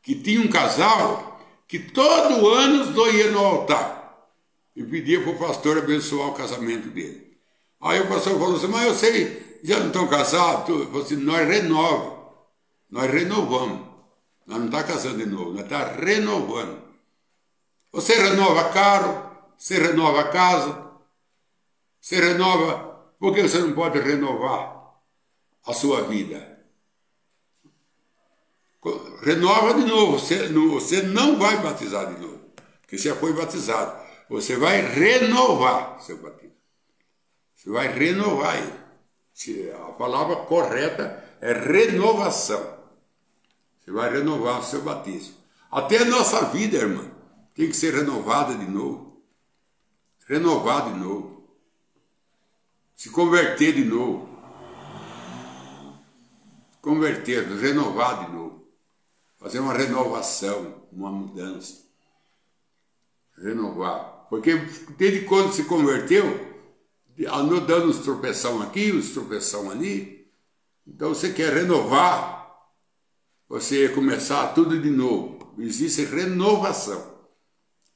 A: Que tinha um casal que todo ano os dois iam no altar e pedia para o pastor abençoar o casamento dele. Aí o pastor falou assim, mas eu sei, já não estão casados? Eu falei assim, nós renovamos. Nós não estamos casando de novo, nós estamos renovando. Você renova carro, você renova casa, você renova... Por que você não pode renovar a sua vida? Renova de novo, você não vai batizar de novo, porque você já foi batizado. Você vai renovar seu batismo. Você vai renovar ele. A palavra correta é renovação. Você vai renovar o seu batismo. Até a nossa vida, irmã, tem que ser renovada de novo. Renovar de novo. Se converter de novo. Se converter, renovar de novo. Fazer uma renovação, uma mudança. Renovar. Porque desde quando se converteu, andou dando uns tropeção aqui, uns tropeção ali. Então você quer renovar. Você começar tudo de novo. Existe renovação.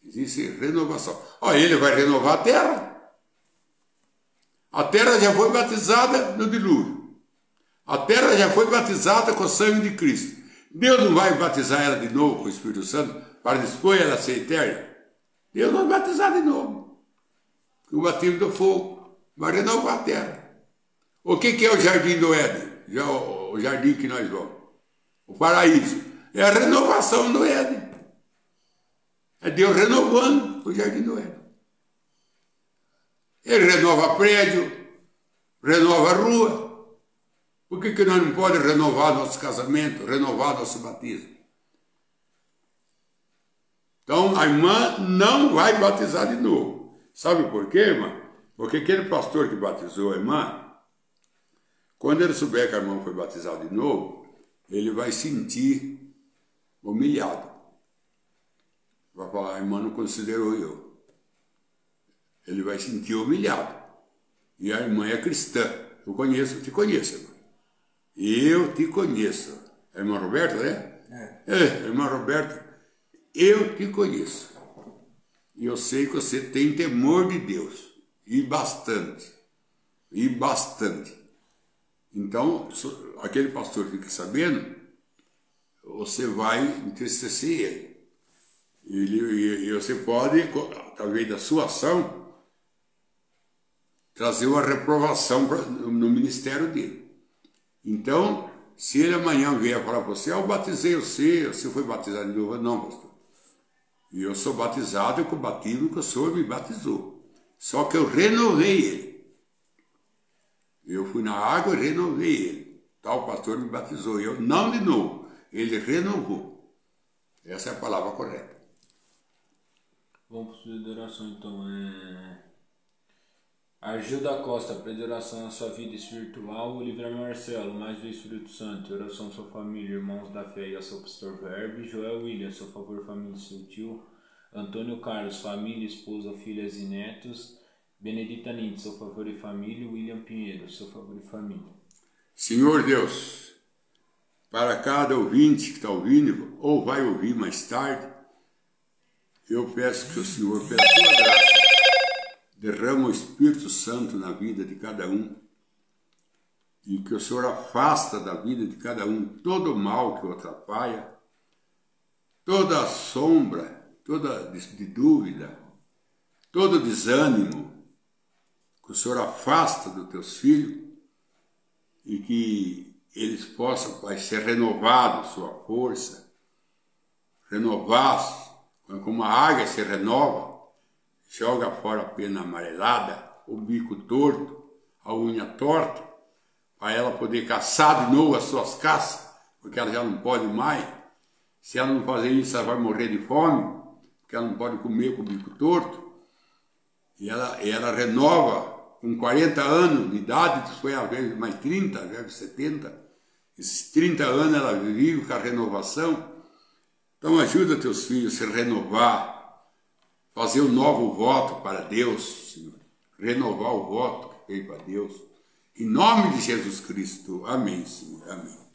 A: Existe renovação. Olha, ele vai renovar a terra. A terra já foi batizada no dilúvio. A terra já foi batizada com o sangue de Cristo. Deus não vai batizar ela de novo com o Espírito Santo para depois ela ser eterna? Deus vai batizar de novo. O batismo do fogo vai renovar a terra. O que é o jardim do Éden? O jardim que nós vamos. O paraíso. É a renovação do Éden. É Deus renovando o jardim do Éden. Ele renova prédio, renova a rua. Por que nós não podemos renovar nosso casamento, renovar nosso batismo? Então a irmã não vai batizar de novo. Sabe por quê, irmã? Porque aquele pastor que batizou a irmã, quando ele souber que a irmã foi batizada de novo, ele vai sentir humilhado. Vai falar, a irmã não considerou eu. Ele vai sentir humilhado. E a irmã é cristã. Eu te conheço, irmã. Eu te conheço. A irmã Roberta, né? A irmã Roberta, eu te conheço. E eu sei que você tem temor de Deus. E bastante. E bastante. Então, aquele pastor fica sabendo, você vai entristecer ele. E você pode, através da sua ação, trazer uma reprovação no ministério dele. Então, se ele amanhã vier falar para você, eu batizei você foi batizado de novo. Não, pastor. E eu sou batizado com o batismo que o Senhor me batizou. Só que eu renovei ele. Eu fui na água e renovei ele. Tal pastor me batizou. Eu não de novo. Ele renovou. Essa é a palavra correta.
B: Vamos para o pedido de oração então. Argilda Costa, pede de oração na sua vida espiritual. O Livre Marcelo, mais do Espírito Santo. Oração à sua família, irmãos da fé e ao seu pastor Verbe. Joel William, seu favor, família e seu tio. Antônio Carlos, família, esposa, filhas e netos. Benedita Nitz, seu favor e família. William Pinheiro, seu favor e família.
A: Senhor Deus, para cada ouvinte que está ouvindo ou vai ouvir mais tarde, eu peço que o Senhor, pela tua graça, derrama o Espírito Santo na vida de cada um e que o Senhor afasta da vida de cada um todo o mal que o atrapalha, toda a sombra, toda de dúvida, todo desânimo, que o Senhor afasta dos teus filhos e que eles possam, Pai, ser renovados, sua força, renovar, como a águia se renova, joga fora a pena amarelada, o bico torto, a unha torta, para ela poder caçar de novo as suas caças, porque ela já não pode mais. Se ela não fazer isso, ela vai morrer de fome, porque ela não pode comer com o bico torto. E ela renova com 40 anos de idade, foi às vezes mais 30, às vezes 70. Esses 30 anos ela vive com a renovação. Então ajuda teus filhos a se renovar, fazer um novo voto para Deus, Senhor. Renovar o voto que fez para Deus. Em nome de Jesus Cristo. Amém, Senhor. Amém.